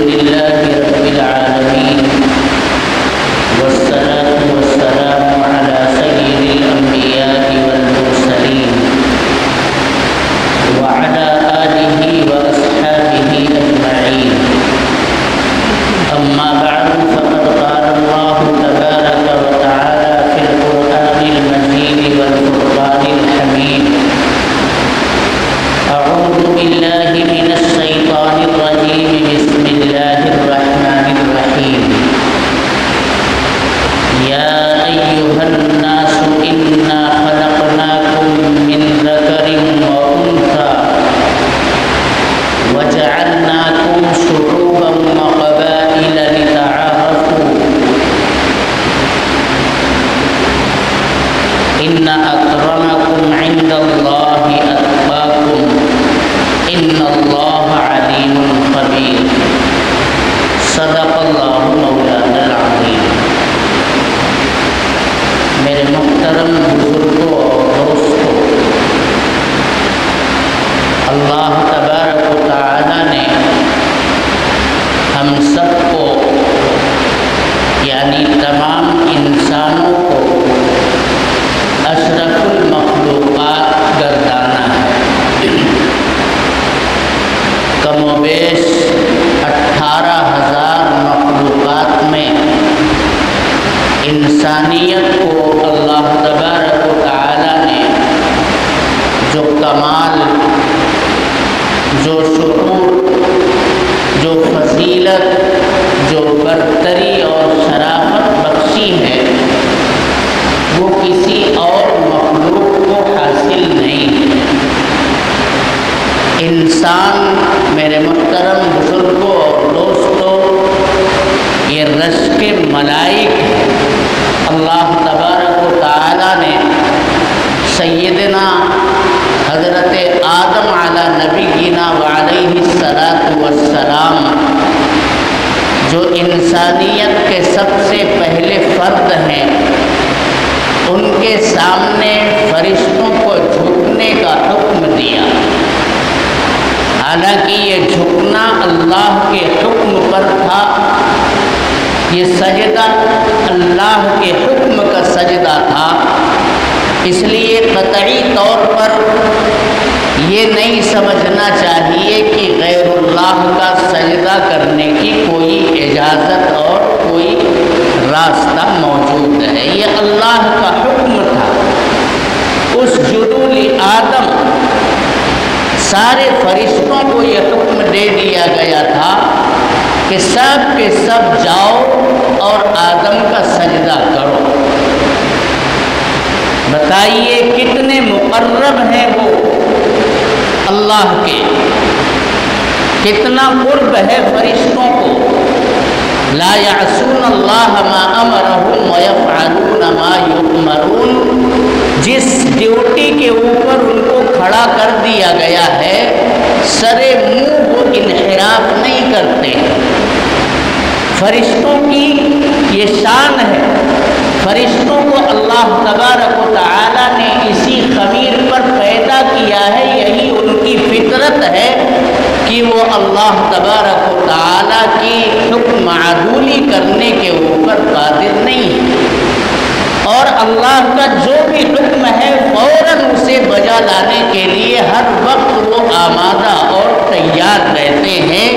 لله رب العالمين والصلاة والسلام على سيد الأنبياء والمرسلين وعلى آله وأصحابه أجمعين. أما بعد فقد قال الله تبارك وتعالى في القرآن المجيد والفرقان الحميد: أعوذ بالله من الشيطان الرجيم. بسم الله الرحمن الرحيم. يا أيها الناس إنا خلقناكم من ذكر وأنثى وجعلناكم شعوبا وقبائل لتعارفوا إن أكرمكم عند الله أتقاكم إن الله عليم خبير. صدق اللہ مولانا العظیم. میرے محترم بزرگوں اور دوستوں، اللہ تبارک و تعالی نے ہم سب کو یعنی تمام انسانوں کو اشرف المخلوقات گردانا ہے. کم و بیش 18,000 مخلوقات میں انسانیت کو اللہ تبارک و تعالی نے جو کمال، جو شعور، جو فضیلت، جو برتری اور شرافت بخشی ہے، وہ کسی اور مخلوق کو حاصل نہیں ہے. انسان میرے محترم بزرگوں اور دوستوں، یہ رشک ملائک ہے. اللہ تبارک و تعالی نے سیدنا حضرت آدم علی نبینا وعلیہ الصلاۃ والسلام، جو انسانیت کے سب سے پہلے فرد ہیں، ان کے سامنے فرشتوں کو جھکنے کا حکم دیا. حالانکہ یہ جھکنا اللہ کے حکم پر تھا، یہ سجدہ اللہ کے حکم کا سجدہ تھا. اس لیے قطعی طور پر یہ نہیں سمجھنا چاہیے کہ غیر اللہ کا سجدہ کرنے کی کوئی اجازت اور کوئی راستہ موجود ہے. یہ اللہ کا حکم تھا. اس جدول آدم سارے فرشتوں کو یہ حکم دے دیا گیا تھا کہ سب کے سب جاؤ اور آدم کا سجدہ کرو. بتائیے کتنے مقرب ہیں وہ اللہ کے، کتنا قرب ہے فرشتوں کو. لا یعصون اللہ ما امرهم ویفعلون ما یؤمرون. جس ڈیوٹی کے اوپر ان کو کھڑا کر دیا گیا ہے، سرے منہ وہ انحراف نہیں کرتے. فرشتوں کی یہ شان ہے. فرشتوں کو اللہ تبارک و تعالی نے اسی خمیر پر پیدا کیا ہے. یہی ان کی فطرت ہے کہ وہ اللہ تبارک و تعالی کی حکم عدولی کرنے کے اوپر قادر نہیں ہے، اور اللہ کا جو بھی حکم ہے فوراً اسے بجا لانے کے لیے ہر وقت وہ آمادہ اور تیار رہتے ہیں.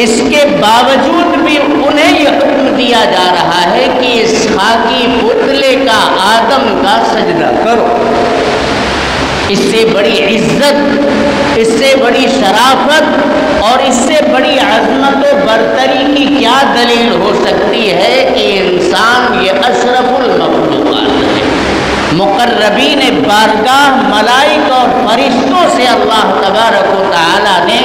اس کے باوجود بھی انہیں یہ حکم دیا جا رہا ہے کہ اس خاکی پتلے کا، آدم کا سجدہ کرو. اس سے بڑی عزت، اس سے بڑی شرافت اور اس سے بڑی عظمت و برتری کی کیا دلیل ہو سکتی ہے کہ انسان یہ اشرف المخلوقات ہے. مقربین بارگاہ ملائک اور فرشتوں سے اللہ تبارک و تعالی نے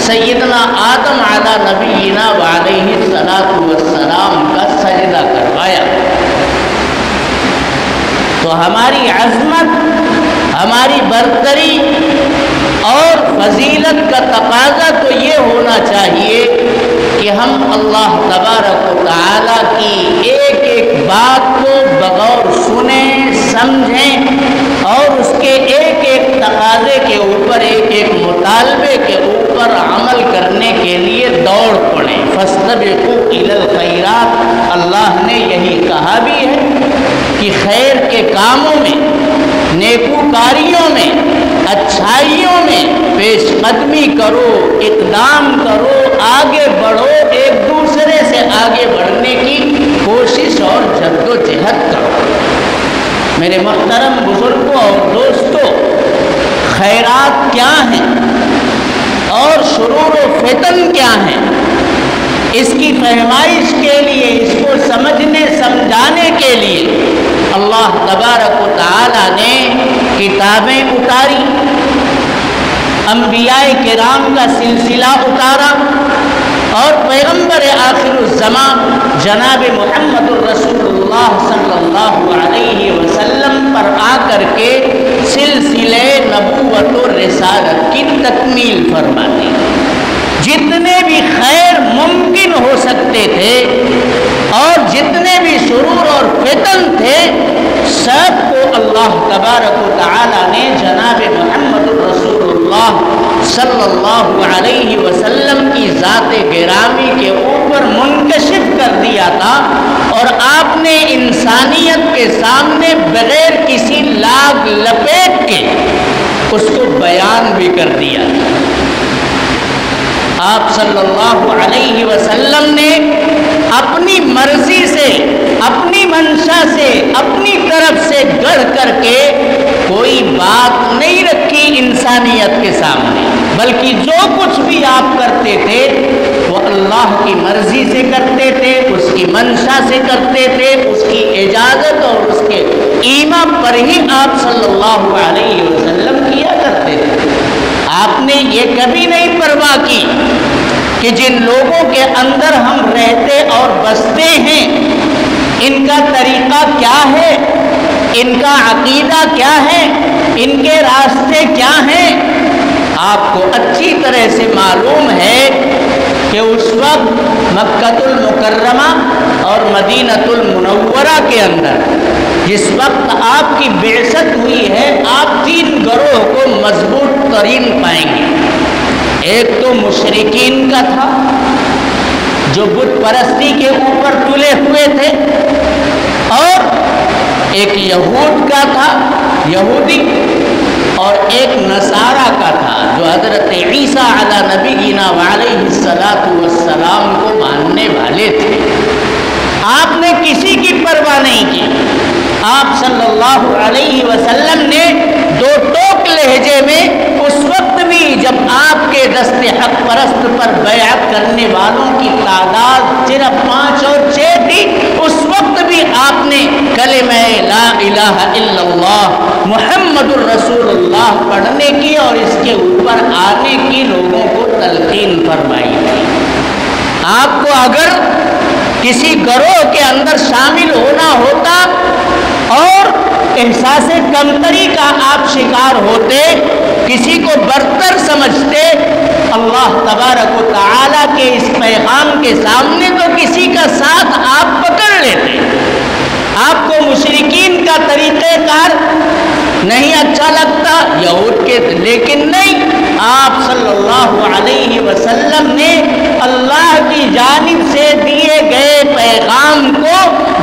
سیدنا آدم علی نبینا وعلیہ الصلاۃ والسلام کا سجدہ کروایا. تو ہماری عظمت، ہماری برتری اور فضیلت کا تقاضا تو یہ ہونا چاہیے کہ ہم اللہ تبارک و تعالی کی ایک ایک بات کو بغور سنیں، سمجھیں اور اس کے ایک ایک تقاضے کے اوپر، ایک ایک مطالبے کے اوپر عمل کرنے کے لیے دوڑ پڑیں. فَاسْتَبِقُوا إِلَى الْخَيْرَاتِ، اللہ نے یہی کہا بھی ہے کہ خیر کے کاموں میں، نیکوکاریوں میں، اچھائیوں میں پیش قدمی کرو، اقدام کرو، آگے بڑھو، ایک دوسرے سے آگے بڑھنے کی کوشش اور جد و جہد کرو۔ میرے محترم بزرگوں اور دوستوں، خیرات کیا ہیں اور شرور و فتن کیا ہیں، اس کی فہمائش کے لیے، اس کو سمجھنے سمجھانے کے لیے اللہ تبارک و تعالی نے کتابیں اتاری، انبیاء کرام کا سلسلہ اتارا، اور پیغمبر آخر الزمان جناب محمد الرسول اللہ صلی اللہ علیہ وسلم پر آ کر کے سلسلے نبوت و رسالت کی تکمیل فرما دی۔ جتنے بھی خیر ممکن ہو سکتے تھے اور جتنے بھی شرور اور فتن تھے، سب کو اللہ تبارک و تعالی نے جناب محمد الرسول اللہ صلی اللہ علیہ وسلم کی ذات گرامی کے اوپر منکشف کر دیا تھا، اور آپ نے انسانیت کے سامنے بغیر کسی لاگ لپیٹ کے اس کو بیان بھی کر دیا۔ آپ صلی اللہ علیہ وسلم نے اپنی مرضی سے، اپنی منشا سے، اپنی طرف سے گڑھ کر کے کوئی بات نہیں رکھی انسانیت کے سامنے، بلکہ جو کچھ بھی آپ کرتے تھے وہ اللہ کی مرضی سے کرتے تھے، اس کی منشا سے کرتے تھے، اس کی اجازت اور اس کے ایما پر ہی آپ صلی اللہ علیہ وسلم کیا کرتے تھے۔ آپ نے یہ کبھی نہیں پرواہ کی کہ جن لوگوں کے اندر ہم رہتے اور بستے ہیں، ان کا طریقہ کیا ہے، ان کا عقیدہ کیا ہے، ان کے راستے کیا ہیں۔ آپ کو اچھی طرح سے معلوم ہے کہ اس وقت مکہ المکرمہ اور مدینہ المنورہ کے اندر جس وقت آپ کی بعثت ہوئی ہے، آپ تین گروہ کو مضبوط ترین پائیں گے۔ ایک تو مشرکین کا تھا جو بت پرستی کے اوپر تلے ہوئے تھے، اور ایک یہود کا تھا، یہودی، اور ایک نصارہ کا تھا جو حضرت عیسیٰ علی نبینا وعلیہ السلام کو ماننے والے تھے۔ آپ نے کسی کی پرواہ نہیں کی۔ آپ صلی اللہ علیہ وسلم نے دو ٹوک لہجے میں اس وقت بھی جب آپ کے دست حق پرست پر بیعت کرنے والوں کی تعداد صرف 5 اور 6 تھی، اس وقت بھی آپ نے کلمہ لا الہ الا اللہ محمد الرسول اللہ پڑھنے کی اور اس کے اوپر آنے کی لوگوں کو تلقین فرمائی تھی۔ آپ کو اگر کسی گروہ کے اندر شامل ہونا ہوتا اور احساس کمتری کا آپ شکار ہوتے، کسی کو برتر سمجھتے، اللہ تبارک و تعالیٰ کے اس پیغام کے سامنے تو کسی کا ساتھ آپ پکڑ لیتے۔ آپ کو مشرکین کا طریقہ کار نہیں اچھا لگتا، یہود کے، لیکن نہیں، آپ صلی اللہ علیہ وسلم نے اللہ کی جانب سے دیے گئے پیغام کو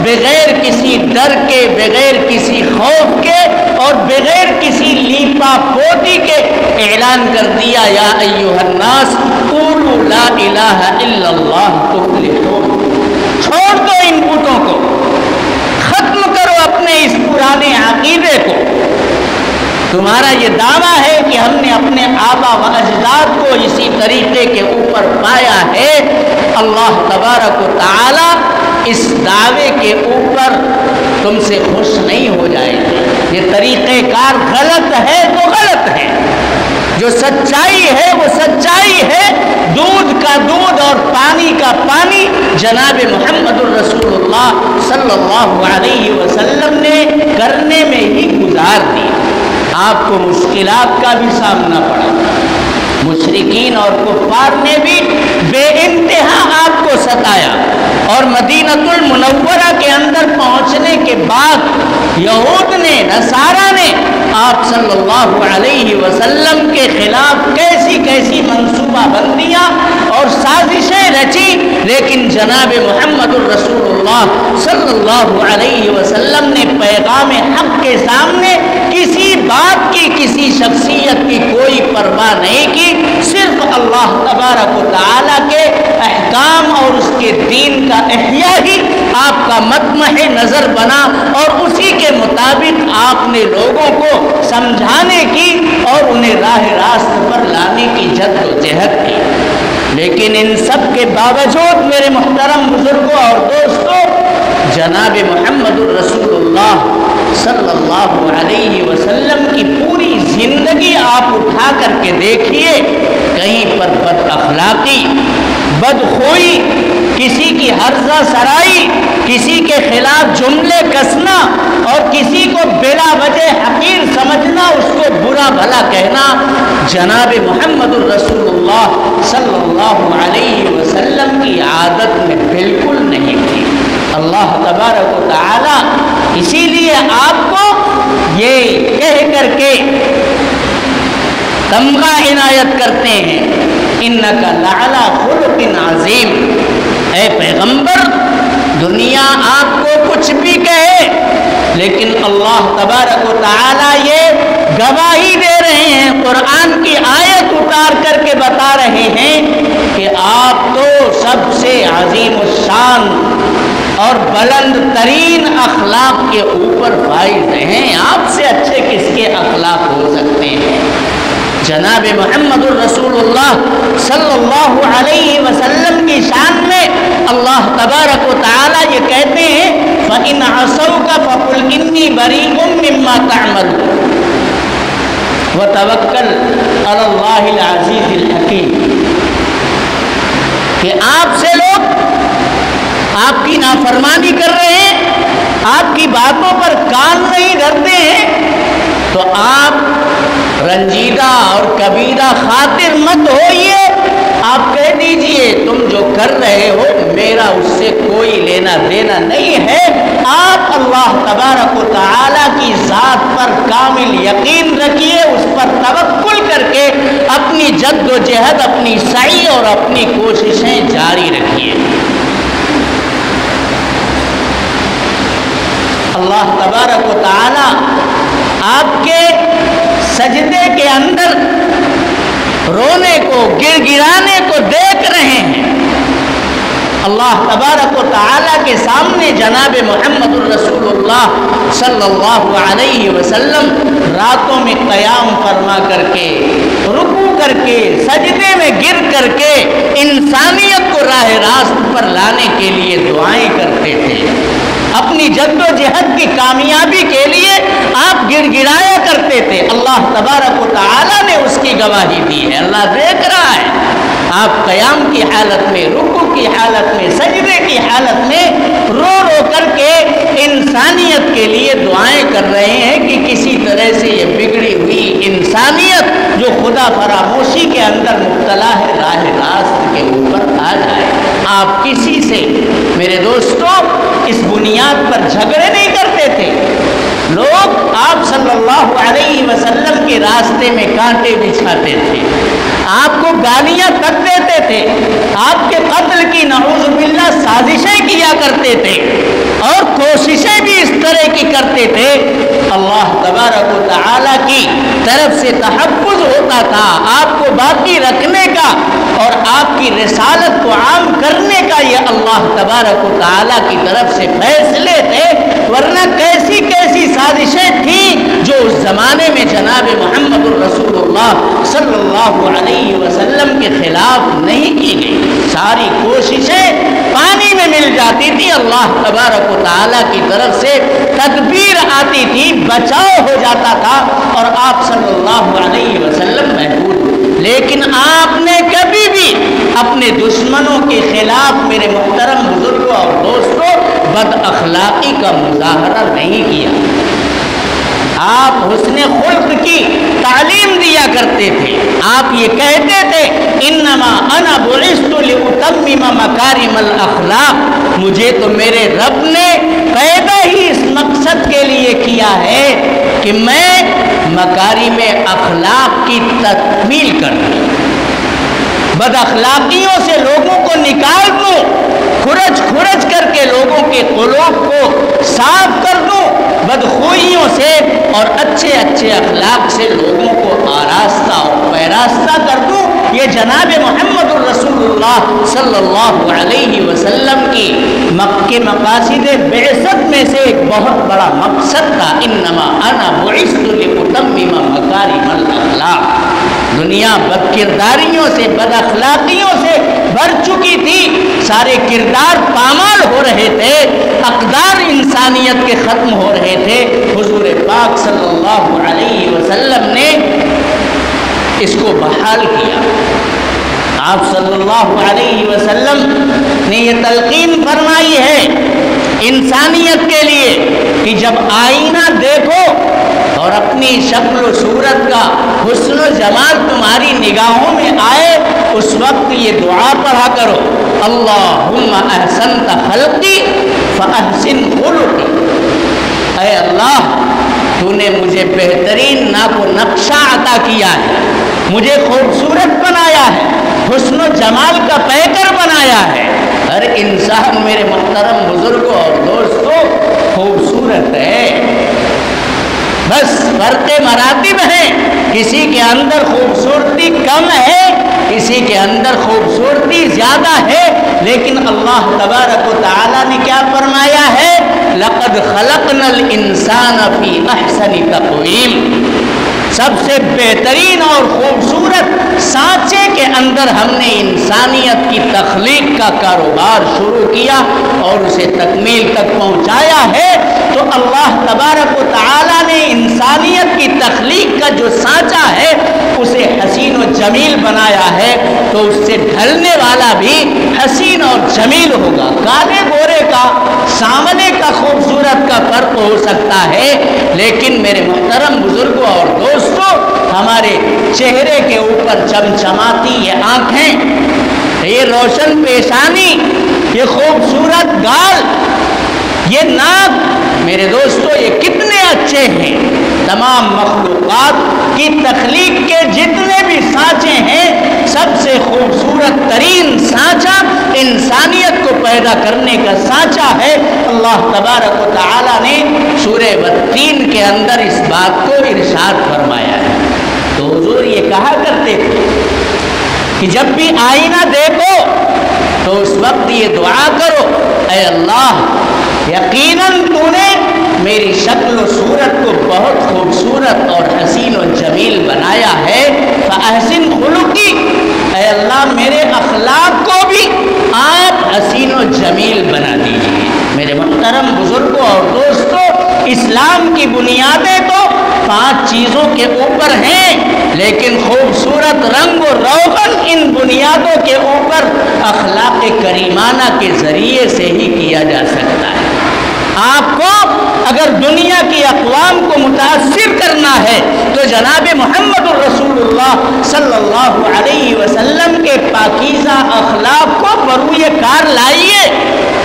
بغیر کسی ڈر کے، بغیر کسی خوف کے اور بغیر کسی لیپا پوٹی کے اعلان کر دیا، یا ایھا الناس قولوا لا الہ الا اللہ تفلحون۔ چھوڑ دو ان بتوں کو، ختم کرو اپنے اس پرانے عقیدے کو۔ تمہارا یہ دعویٰ ہے کہ ہم نے اپنے آبا و اجداد کو اسی طریقے کے اوپر پایا ہے، اللہ تبارک و تعالی اس دعوے کے اوپر تم سے خوش نہیں ہو جائے گا۔ یہ طریقہ کار غلط ہے تو غلط ہے، جو سچائی ہے وہ سچائی ہے، دودھ کا دودھ اور پانی کا پانی جناب محمد الرسول اللہ صلی اللہ علیہ وسلم نے کرنے میں ہی گزار دی۔ آپ کو مشکلات کا بھی سامنا پڑا، مشرکین اور کفار نے بھی بے انتہا آپ کو ستایا، اور مدینہ المنورہ کے اندر پہنچنے کے بعد یہود نے، نصارہ نے آپ صلی اللہ علیہ وسلم کے خلاف کیسی کیسی منصوبہ بندیاں اور سازشیں رچی، لیکن جناب محمد الرسول اللہ صلی اللہ علیہ وسلم نے پیغام حق کے سامنے کسی بات کی، کسی شخصیت کی کوئی پرواہ نہیں کی، صرف اللہ تبارک و تعالیٰ کے احکام اور اس کے دین کا احیاء ہی آپ کا مطمع نظر بنا، اور اسی کے مطابق آپ نے لوگوں کو سمجھانے کی اور انہیں راہ راست پر لانے کی جد و جہد کی۔ لیکن ان سب کے باوجود میرے محترم بزرگوں اور دوستوں، جناب محمد الرسول اللہ صلی اللہ علیہ وسلم کی پوری زندگی آپ اٹھا کر کے دیکھیے، کہیں پر بد اخلاقی، بدخوئی، کسی کی ہرزہ سرائی، کسی کے خلاف جملے کسنا اور کسی کو بلا وجہ حقیر سمجھنا، اس کو برا بھلا کہنا، جناب محمد الرسول اللہ صلی اللہ علیہ وسلم کی عادت میں بالکل نہیں تھی۔ اللہ تبارک و تعالی اسی لیے آپ کو یہ کہہ کر کے تمغہ عنایت کرتے ہیں، اِنَّكَ لَعَلَىٰ خُلُقٍ عَظِيمٍ، اے پیغمبر، دنیا آپ کو کچھ بھی کہے، لیکن اللہ تبارک و تعالی یہ گواہی دے رہے ہیں، قرآن کی آیت اتار کر کے بتا رہے ہیں کہ آپ تو سب سے عظیم الشان اور بلند ترین اخلاق کے اوپر فائز ہیں، آپ سے اچھے کس کے اخلاق ہو سکتے ہیں۔ جناب محمد الرسول اللہ صلی اللہ علیہ وسلم کی شان میں اللہ تبارک و تعالی یہ کہتے ہیں، فَإِنْ عَصَوْكَ فَقُلْ إِنِّي بَرِيءٌ مِّمَّا تَعْمَلُونَ وَتَوَكَّلْ عَلَى اللَّهِ الْعَزِيزِ الْحَكِيمِ، کہ آپ سے لوگ آپ کی نافرمانی کر رہے ہیں، آپ کی باتوں پر کان نہیں دھرتے ہیں، تو آپ رنجیدہ اور کبیرہ خاطر مت ہوئیے، آپ کہہ دیجئے تم جو کر رہے ہو میرا اس سے کوئی لینا دینا نہیں ہے، آپ اللہ تبارک و تعالیٰ کی ذات پر کامل یقین رکھیے، اس پر توکل کر کے اپنی جد و جہد، اپنی سعی اور اپنی کوششیں جاری رکھیے۔ اللہ تبارک و تعالی آپ کے سجدے کے اندر رونے کو، گر گرانے کو دیکھ رہے ہیں۔ اللہ تبارک و تعالی کے سامنے جناب محمد الرسول اللہ صلی اللہ علیہ وسلم راتوں میں قیام فرما کر کے، رکوع کر کے، سجدے میں گر کر کے انسانیت کو راہ راست پر لانے کے لیے دعائیں کرتے تھے۔ اپنی جد و جہد کی کامیابی کے لیے آپ گڑ گڑایا کرتے تھے۔ اللہ تبارک و تعالی نے اس کی گواہی دی ہے، اللہ دیکھ رہا ہے۔ آپ قیام کی حالت میں، رکوع کی حالت میں، سجدے کی حالت میں رو رو کر کے انسانیت کے لیے دعائیں کر رہے ہیں کہ کسی طرح سے یہ بگڑی ہوئی انسانیت جو خدا فراموشی کے اندر مبتلا ہے، راہ راست کے اوپر آ جائے۔ آپ کسی سے میرے دوستوں اس بنیاد پر جھگڑے نہیں کرتے تھے۔ لوگ آپ صلی اللہ علیہ وسلم کے راستے میں کانٹے بچھاتے تھے، آپ کو گالیاں تک دیتے تھے، آپ کے قتل کی نعوذ باللہ سازشیں کیا کرتے تھے اور کوششیں بھی اس طرح کی کرتے تھے۔ اللہ تبارک و تعالی کی طرف سے تحفظ ہوتا تھا، آپ کو باقی رکھنے کا اور آپ کی رسالت کو عام کرنے کا یہ اللہ تبارک و تعالی کی طرف سے فیصلے تھے، ورنہ کیسی کیسی سازشیں تھیں جو اس زمانے میں جناب محمد الرسول اللہ صلی اللہ علیہ وسلم کے خلاف نہیں کی گئی۔ ساری کوششیں پانی میں مل جاتی تھی، اللہ تبارک و تعالی کی طرف سے تدبیر آتی تھی، بچاؤ ہو جاتا تھا اور آپ صلی اللہ علیہ وسلم محفوظ۔ لیکن آپ نے کبھی بھی اپنے دشمنوں کے خلاف میرے محترم بزرگوں اور دوستوں بد اخلاقی کا مظاہرہ نہیں کیا۔ آپ حسن خلق کی تعلیم دیا کرتے تھے، آپ یہ کہتے تھے انما انا بعثت لاتمم مکارم الاخلاق، مجھے تو میرے رب نے پیدا ہی اس مقصد کے لیے کیا ہے کہ میں مکارم اخلاق کی تکمیل کروں، بد اخلاقیوں سے لوگوں کو نکال اچھے اخلاق سے لوگوں کو آراستہ اور پیراستہ کر دوں، یہ جناب محمد الرسول اللہ صلی اللہ علیہ وسلم کی مکہ مقاصد بعثت میں سے ایک بہت بڑا مقصد تھا۔ انما انا بعثت لاتمم مکارم الاخلاق۔ دنیا بد کرداریوں سے، بد اخلاقیوں سے بھر چکی تھی، سارے کردار پامال ہو رہے تھے، اقدار انسانیت کے ختم ہو رہے تھے۔ حضور پاک صلی اللہ علیہ وسلم نے اس کو بحال کیا۔ آپ صلی اللہ علیہ وسلم نے یہ تلقین فرمائی ہے انسانیت کے لیے کہ جب آئینہ دیکھو اور اپنی شکل و صورت کا حسن و جمال تمہاری نگاہوں میں آئے، اس وقت یہ دعا پڑھا کرو، اللہم احسنت خلقی فاحسن خلقی۔ اے اللہ، تو نے مجھے بہترین ناپ و نقشہ عطا کیا ہے، مجھے خوبصورت بنایا ہے، حسن و جمال کا پیکر بنایا ہے۔ ہر انسان میرے محترم بزرگوں اور دوستوں خوبصورت ہے، بس فرق مراتب ہے، کسی کے اندر خوبصورتی کم ہے، کسی کے اندر خوبصورتی زیادہ ہے، لیکن اللہ تبارک و تعالیٰ نے کیا فرمایا ہے؟ لقد خلقنا الانسان فی احسن تقویم۔ سب سے بہترین اور خوبصورت سانچے کے اندر ہم نے انسانیت کی تخلیق کا کاروبار شروع کیا اور اسے تکمیل تک پہنچایا ہے۔ تو اللہ تبارک و تعالیٰ نے انسانیت کی تخلیق کا جو سانچہ ہے اسے حسین و جمیل بنایا ہے، تو اس سے ڈھلنے والا بھی حسین اور جمیل ہوگا۔ کالے گورے کا، سامنے کا، خوبصورت کا فرق ہو سکتا ہے، لیکن میرے محترم بزرگوں اور دوستوں، ہمارے چہرے کے اوپر چمچماتی یہ آنکھیں، یہ روشن پیشانی، یہ خوبصورت گال، یہ ناک، میرے دوستو یہ کتنے اچھے ہیں۔ تمام مخلوقات کی تخلیق کے جتنے بھی سانچے ہیں، سب سے خوبصورت ترین سانچہ انسانیت کو پیدا کرنے کا سانچہ ہے۔ اللہ تبارک و تعالیٰ نے سورہ والتین کے اندر اس بات کو ارشاد فرمایا ہے۔ تو حضور یہ کہا کرتے تھے کہ جب بھی آئینہ دیکھو تو اس وقت یہ دعا کرو، اے اللہ، یقیناً تو نے میری شکل و صورت کو بہت خوبصورت اور حسین و جمیل بنایا ہے، فاحسن خلقی، اے اللہ میرے اخلاق کو بھی آپ حسین و جمیل بنا دیجیے۔ میرے محترم بزرگوں اور دوستوں، اسلام کی بنیادیں تو 5 چیزوں کے اوپر ہیں، لیکن خوبصورت رنگ و روغن ان بنیادوں کے اوپر اخلاق کریمانہ کے ذریعے سے ہی کیا جا سکتا ہے۔ آپ کو اگر دنیا کی اقوام کو متاثر کرنا ہے تو جناب محمد الرسول اللہ صلی اللہ علیہ وسلم کے پاکیزہ اخلاق کو بروئے کار لائیے۔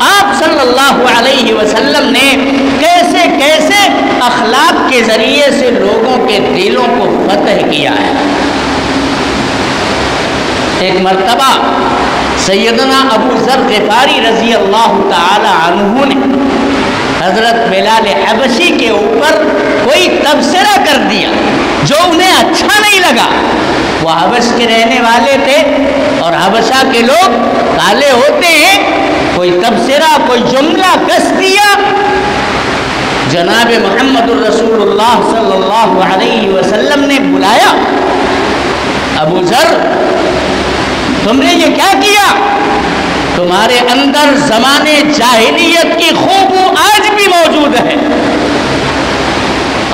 آپ صلی اللہ علیہ وسلم نے کیسے کیسے اخلاق کے ذریعے سے لوگوں کے دلوں کو فتح کیا ہے۔ ایک مرتبہ سیدنا ابو ذر غفاری رضی اللہ تعالی عنہ نے حضرت بلال حبشی کے اوپر کوئی تبصرہ کر دیا جو انہیں اچھا نہیں لگا۔ وہ حبش کے رہنے والے تھے اور حبشہ کے لوگ کالے ہوتے ہیں، کوئی تبصرہ، کوئی جملہ کس دیا۔ جناب محمد الرسول اللہ صلی اللہ علیہ وسلم نے بلایا، ابو ذر تم نے یہ کیا کیا؟ تمہارے اندر زمانے جاہلیت کی خوبو آج بھی موجود ہے،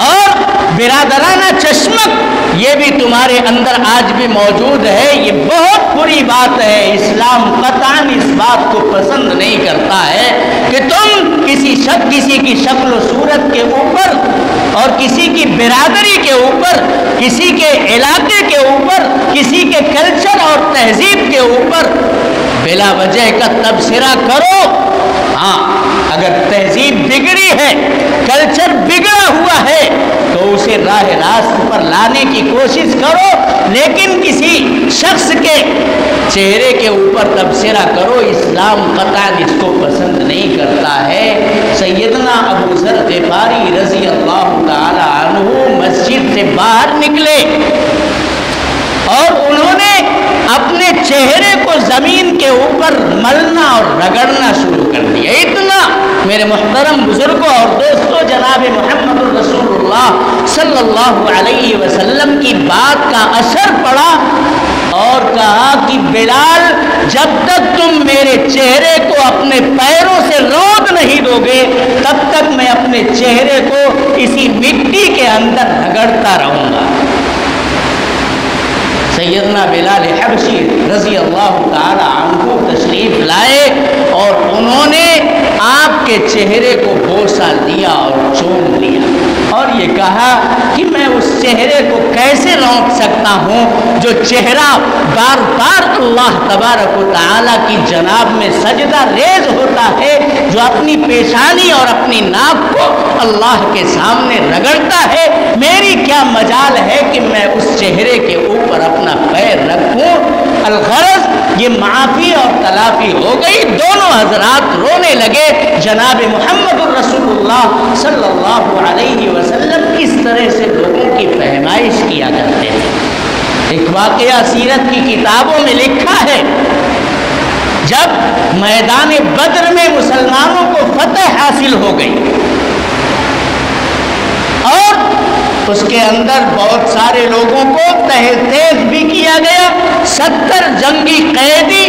اور برادرانہ چشمک یہ بھی تمہارے اندر آج بھی موجود ہے۔ یہ بہت بری بات ہے۔ اسلام قطعاً اس بات کو پسند نہیں کرتا ہے کہ تم کسی کی شکل و صورت کے اوپر اور کسی کی برادری کے اوپر، کسی کے علاقے کے اوپر، کسی کے کلچر اور تہذیب کے اوپر بلا وجہ کا تبصرہ کرو۔ ہاں، اگر تہذیب بگڑی ہے، کلچر بگڑا ہوا ہے تو اسے راہ راست پر لانے کی کوشش کرو، لیکن کسی شخص کے چہرے کے اوپر تبصرہ کرو، اسلام قطعاً اس کو پسند نہیں کرتا ہے۔ سیدنا ابو ذر غفاری رضی اللہ تعالی عنہ مسجد سے باہر نکلے اور انہوں نے اپنے چہرے کو زمین کے اوپر ملنا اور رگڑنا شروع کر دیا. اتنا میرے محترم بزرگوں اور دوستوں جناب محمد الرسول اللہ صلی اللہ علیہ وسلم کی بات کا اثر پڑا اور کہا کہ بلال جب تک تم میرے چہرے کو اپنے پیروں سے رود نہیں دو گے تب تک میں اپنے چہرے کو اسی مٹی کے اندر رگڑتا رہوں گا. سیدنا بلال حبشی رضی اللہ تعالی عنہ تشریف لائے اور انہوں نے آپ کے چہرے کو بوسہ دیا اور چوم لیا اور یہ کہا کہ میں اس چہرے کو کیسے روک سکتا ہوں جو چہرہ بار بار اللہ تبارک و تعالی کی جناب میں سجدہ ریز ہوتا ہے, جو اپنی پیشانی اور اپنی ناک کو اللہ کے سامنے رگڑتا ہے. میری کیا مجال ہے کہ میں اس چہرے کے اوپر اپنا پیر رکھوں. الغرض یہ معافی اور تلافی ہو گئی. دونوں حضرات رونے لگے. جناب محمد الرسول اللہ صلی اللہ علیہ وسلم اس طرح سے لوگوں کی فہمائش کیا کرتے تھے. ایک واقعہ سیرت کی کتابوں میں لکھا ہے, جب میدان بدر میں مسلمانوں کو فتح حاصل ہو گئی اور اس کے اندر بہت سارے لوگوں کو تیز بھی کیا گیا, 70 جنگی قیدی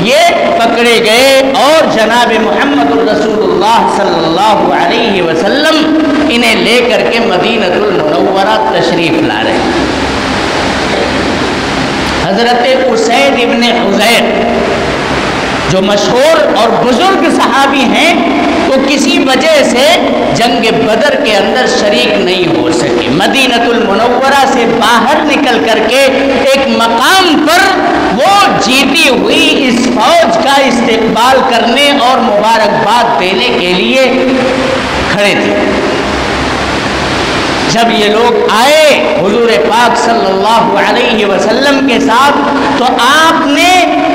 یہ پکڑے گئے اور جناب محمد الرسول اللہ صلی اللہ علیہ وسلم انہیں لے کر کے مدینہ المنورہ تشریف لا رہے ہیں. حضرت اسید ابن حضیر جو مشہور اور بزرگ صحابی ہیں وہ کسی وجہ سے جنگ بدر کے اندر شریک نہیں ہو سکے. مدینہ المنورہ سے باہر نکل کر کے ایک مقام پر وہ جیتی ہوئی اس فوج کا استقبال کرنے اور مبارکباد دینے کے لیے کھڑے تھے. جب یہ لوگ آئے حضور پاک صلی اللہ علیہ وسلم کے ساتھ تو آپ نے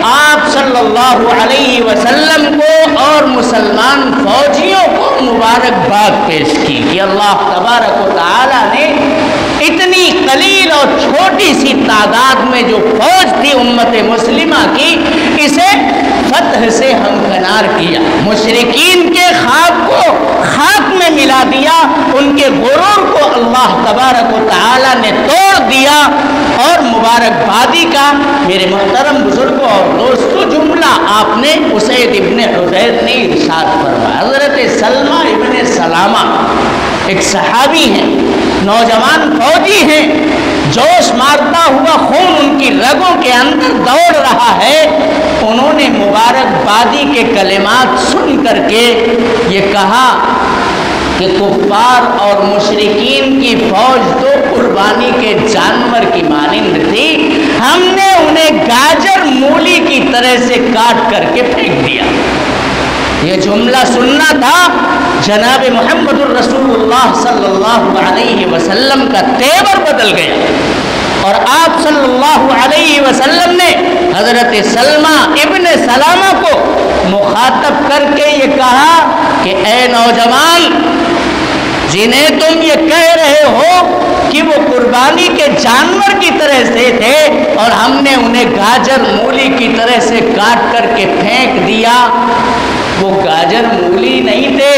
آپ صلی اللہ علیہ وسلم کو اور مسلمان فوجیوں کو مبارکباد پیش کی کہ اللہ تبارک و تعالی نے اتنی قلیل اور چھوٹی سی تعداد میں جو فوج تھی امت مسلمہ کی, اسے فتح سے ہمکنار کیا. مشرکین کے خواب کو خاک میں ملا دیا, ان کے غرور کو اللہ تبارک و تعالی نے توڑ دیا اور مبارکبادی کا میرے محترم بزرگوں اور دوستوں جملہ آپ نے اسید ابن حضیر نے ارشاد فرمایا. حضرت سلمہ ابن سلامہ ایک صحابی ہیں, نوجوان فوجی ہیں, جوش مارتا ہوا خون ان کی رگوں کے اندر دوڑ رہا ہے. انہوں نے مبارکبادی کے کلمات سن کر کے یہ کہا کہ کفار اور مشرکین کی فوج تو قربانی کے جانور کی مانند تھی, ہم نے انہیں گاجر مولی کی طرح سے کاٹ کر کے پھینک دیا. یہ جملہ سننا تھا, جناب محمد الرسول اللہ صلی اللہ علیہ وسلم کا تیور بدل گیا اور آپ صلی اللہ علیہ وسلم نے حضرت سلمہ ابن سلامہ کو مخاطب کر کے یہ کہا کہ اے نوجوان, جنہیں تم یہ کہہ رہے ہو کہ وہ قربانی کے جانور کی طرح سے تھے اور ہم نے انہیں گاجر مولی کی طرح سے کاٹ کر کے پھینک دیا, وہ گاجر مولی نہیں تھے,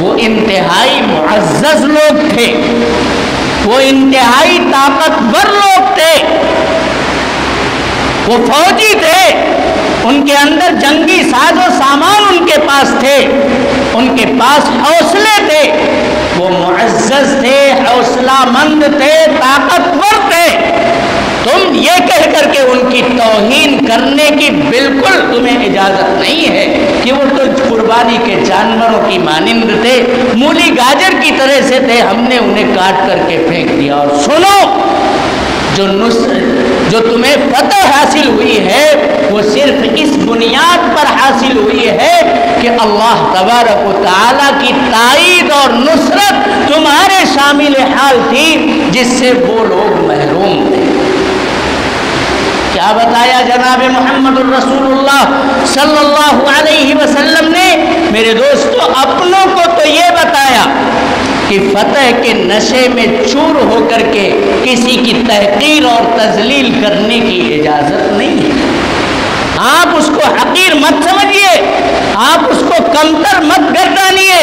وہ انتہائی معزز لوگ تھے, وہ انتہائی طاقتور لوگ تھے, وہ فوجی تھے, ان کے اندر جنگی ساز و سامان ان کے پاس تھے, ان کے پاس حوصلے تھے, وہ معزز تھے, حوصلہ مند تھے, طاقتور تھے. تم یہ کہہ کر کے ان کی توہین کرنے کی بالکل تمہیں اجازت نہیں ہے کہ وہ تو قربانی کے جانوروں کی مانند تھے, مولی گاجر کی طرح سے تھے, ہم نے انہیں کاٹ کر کے پھینک دیا. اور سنو, جو تمہیں فتح حاصل ہوئی ہے وہ صرف اس بنیاد پر حاصل ہوئی ہے کہ اللہ تبارک و تعالی کی تائید اور نصرت تمہارے شامل حال تھی جس سے وہ لوگ محروم تھے. کیا بتایا جناب محمد الرسول اللہ صلی اللہ علیہ وسلم نے؟ میرے دوستو, اپنوں کو تو یہ بتایا کہ فتح کے نشے میں چور ہو کر کے کسی کی تحقیر اور تذلیل کرنے کی اجازت نہیں ہے۔ آپ اس کو حقیر مت سمجھیے، آپ اس کو کمتر مت گردانیے،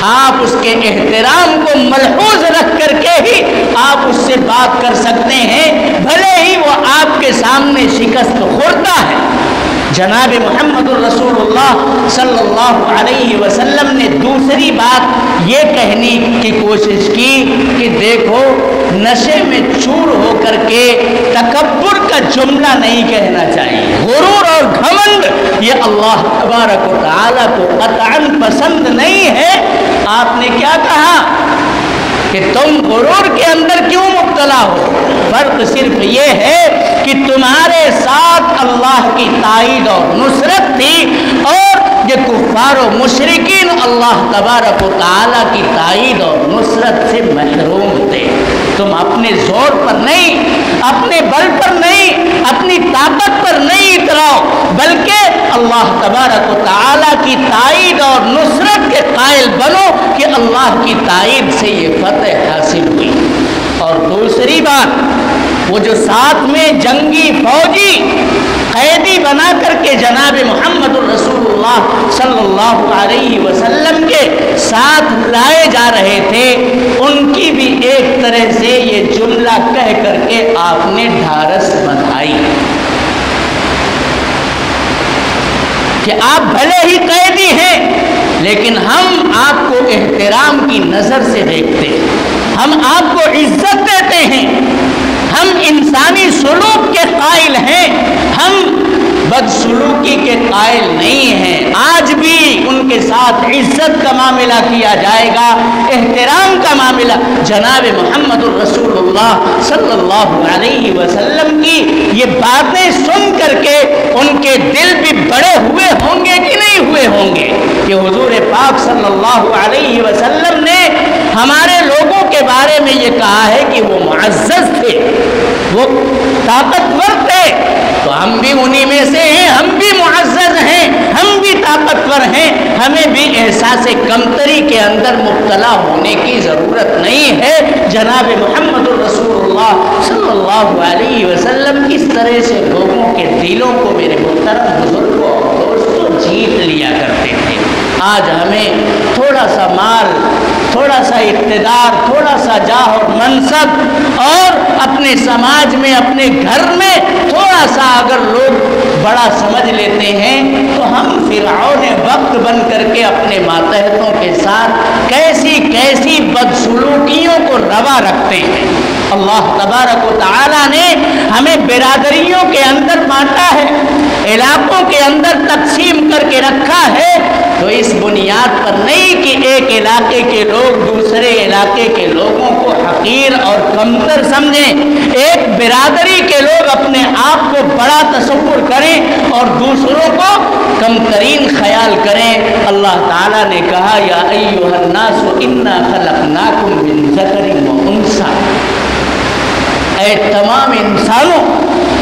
آپ اس کے احترام کو ملحوظ رکھ کر کے ہی آپ اس سے بات کر سکتے ہیں، بھلے ہی وہ آپ کے سامنے شکست خوردہ ہے۔ جناب محمد الرسول اللہ صلی اللہ علیہ وسلم نے دوسری بات یہ کہنے کی کوشش کی کہ دیکھو، نشے میں چور ہو کر کے تکبر کا جملہ نہیں کہنا چاہیے۔ غرور اور گھمنڈ یہ اللہ تبارک و تعالیٰ کو قطعاً پسند نہیں ہے۔ آپ نے کیا کہا کہ تم غرور کے اندر کیوں مبتلا ہو؟ فرق صرف یہ ہے کہ تمہارے ساتھ اللہ کی تائید اور نصرت تھی، اور یہ کفار و مشرکین اللہ تبارک و تعالیٰ کی تائید اور نصرت سے محروم تھے۔ تم اپنے زور پر نہیں، اپنے بل پر نہیں، اپنی طاقت پر نہیں اتراؤ، بلکہ اللہ تبارک و تعالیٰ کی تائید اور نصرت کے قائل بنو کہ اللہ کی تائید سے یہ فتح حاصل ہوئی۔ اور دوسری بات، وہ جو ساتھ میں جنگی فوجی قیدی بنا کر کے جناب محمد الرسول اللہ صلی اللہ علیہ وسلم کے ساتھ لائے جا رہے تھے، ان کی بھی ایک طرح سے یہ جملہ کہہ کر کے آپ نے ڈھارس بندھائی کہ آپ بھلے ہی قیدی ہیں، لیکن ہم آپ کو احترام کی نظر سے دیکھتے ہیں، ہم آپ کو عزت دیتے ہیں، ہم انسانی سلوک کے قائل ہیں، ہم بدسلوکی کے قائل نہیں ہیں۔ آج بھی ان کے ساتھ عزت کا معاملہ کیا جائے گا، احترام کا معاملہ۔ جناب محمد الرسول اللہ صلی اللہ علیہ وسلم کی یہ باتیں سن کر کے ان کے دل بھی بڑے ہوئے ہوں گے کہ نہیں ہوئے ہوں گے کہ حضور پاک صلی اللہ علیہ وسلم نے ہمارے لوگوں کے بارے میں یہ کہا ہے کہ وہ معزز تھے، وہ طاقتور تھے، تو ہم بھی انہی میں سے ہیں، ہم بھی معزز ہیں، ہم بھی طاقتور ہیں، ہمیں بھی احساس کمتری کے اندر مبتلا ہونے کی ضرورت نہیں ہے۔ جناب محمد الرسول اللہ صلی اللہ علیہ وسلم اس طرح سے لوگوں کے دلوں کو میرے محترم بزرگوں اور دوستوں جیت لیا کرتے تھے۔ آج ہمیں تھوڑا سا مال، تھوڑا سا اقتدار، تھوڑا سا جاہ اور منصب، اور اپنے سماج میں، اپنے گھر میں تھوڑا سا اگر لوگ بڑا سمجھ لیتے ہیں تو ہم فرعون وقت بن کر کے اپنے ماتحتوں کے ساتھ کیسی کیسی بدسلوکیوں کو روا رکھتے ہیں۔ اللہ تبارک و تعالیٰ نے ہمیں برادریوں کے اندر بانٹا ہے، علاقوں کے اندر تقسیم کر کے رکھا ہے، تو اس بنیاد پر نہیں کہ ایک علاقے کے لوگ دوسرے علاقے کے لوگوں کو حقیر اور کمتر سمجھیں، ایک برادری کے لوگ اپنے آپ کو بڑا تصور کریں اور دوسروں کو کمترین خیال کریں۔ اللہ تعالیٰ نے کہا یا ایھا الناس انا خلقناکم من ذکر و انثی، اے تمام انسانوں،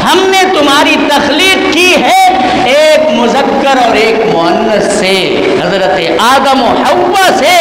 ہم نے تمہاری تخلیق کی ہے ایک مذکر اور ایک مؤنث سے، حضرت آدم و حوا سے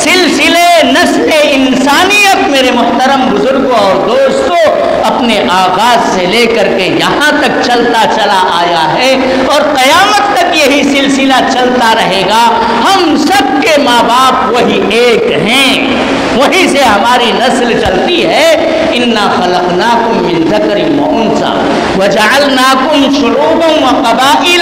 سلسلے نسل انسانیت میرے محترم بزرگوں اور دوستوں اپنے آغاز سے لے کر کے یہاں تک چلتا چلا آیا ہے، اور قیامت تک یہی سلسلہ چلتا رہے گا۔ ہم سب کے ماں باپ وہی ایک ہیں، وہی سے ہماری نسل چلتی ہے۔ انا خلقناکم من ذکر و انثی وجعلناکم شعوبا وقبائل،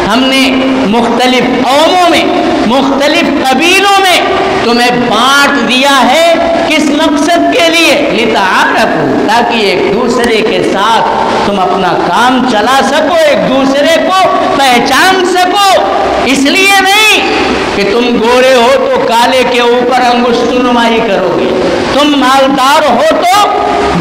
ہم نے مختلف قوموں میں، مختلف قبیلوں میں تمہیں بانٹ دیا ہے، کس مقصد کے لیے؟ لتعارفوا، تاکہ ایک دوسرے کے ساتھ تم اپنا کام چلا سکو، ایک دوسرے کو پہچان سکو۔ اس لیے نہیں کہ تم گورے ہو تو کالے کے اوپر انگشت نمائی کرو گے، تم مالدار ہو تو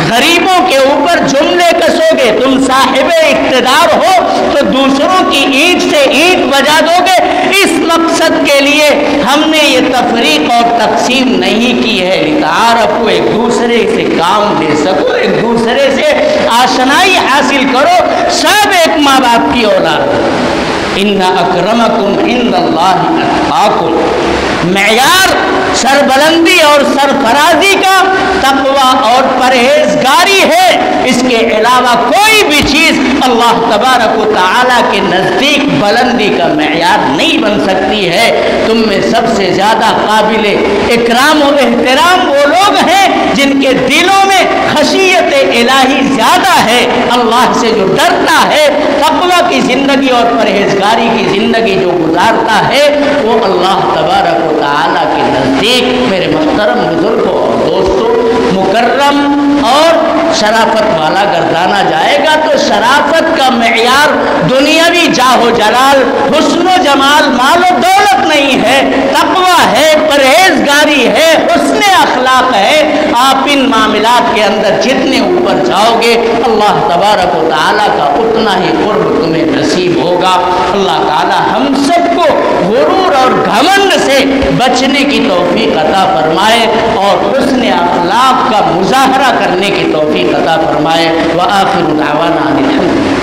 غریبوں کے اوپر جملے کسو گے، تم صاحب اقتدار ہو تو دوسروں کی اینٹ سے اینٹ بجا دو گے۔ اس مقصد کے لیے ہم نے یہ تفریق اور تقسیم نہیں کی ہے، لتعارفوا، ایک دوسرے سے کام لے سکو، ایک دوسرے سے آشنائی حاصل کرو، سب ایک ماں باپ کی اولاد۔ ان اکرمکم عند اللہ اتقاکم، معیار سربلندی اور سرفرازی کا تقوی اور پرہیزگاری ہے. اس کے علاوہ کوئی بھی چیز اللہ تبارک و تعالیٰ کے نزدیک بلندی کا معیار نہیں بن سکتی ہے. تم میں سب سے زیادہ قابل اکرام و احترام وہ لوگ ہیں جن کے دلوں میں خشیت الہی زیادہ ہے. اللہ سے جو ڈرتا ہے، تقوی کی زندگی اور پرہیزگاری کی زندگی جو گزارتا ہے، وہ اللہ تبارک و تعالیٰ کے نزدیک میرے محترم بزرگوں اور دوستوں مکرم اور شرافت والا گردانا جائے گا. تو شرافت کا معیار دنیاوی جاہ و جلال، حسن و جمال، مال و دولت نہیں ہے. تقوی ہے، پرہیزگاری ہے، حسن اخلاق ہے. آپ ان معاملات کے اندر جتنے اوپر جاؤ گے، اللہ تبارک و تعالیٰ کا اتنا ہی قرب تمہیں نصیب ہوگا. اللہ تعالیٰ ہم سب کو غرور اور گھمنڈ سے بچنے کی توفیق عطا فرمائے اور حسن اخلاق کا مظاہرہ کرنے کی توفیق عطا فرمائے. وآخر دعوانا الحمد للہ.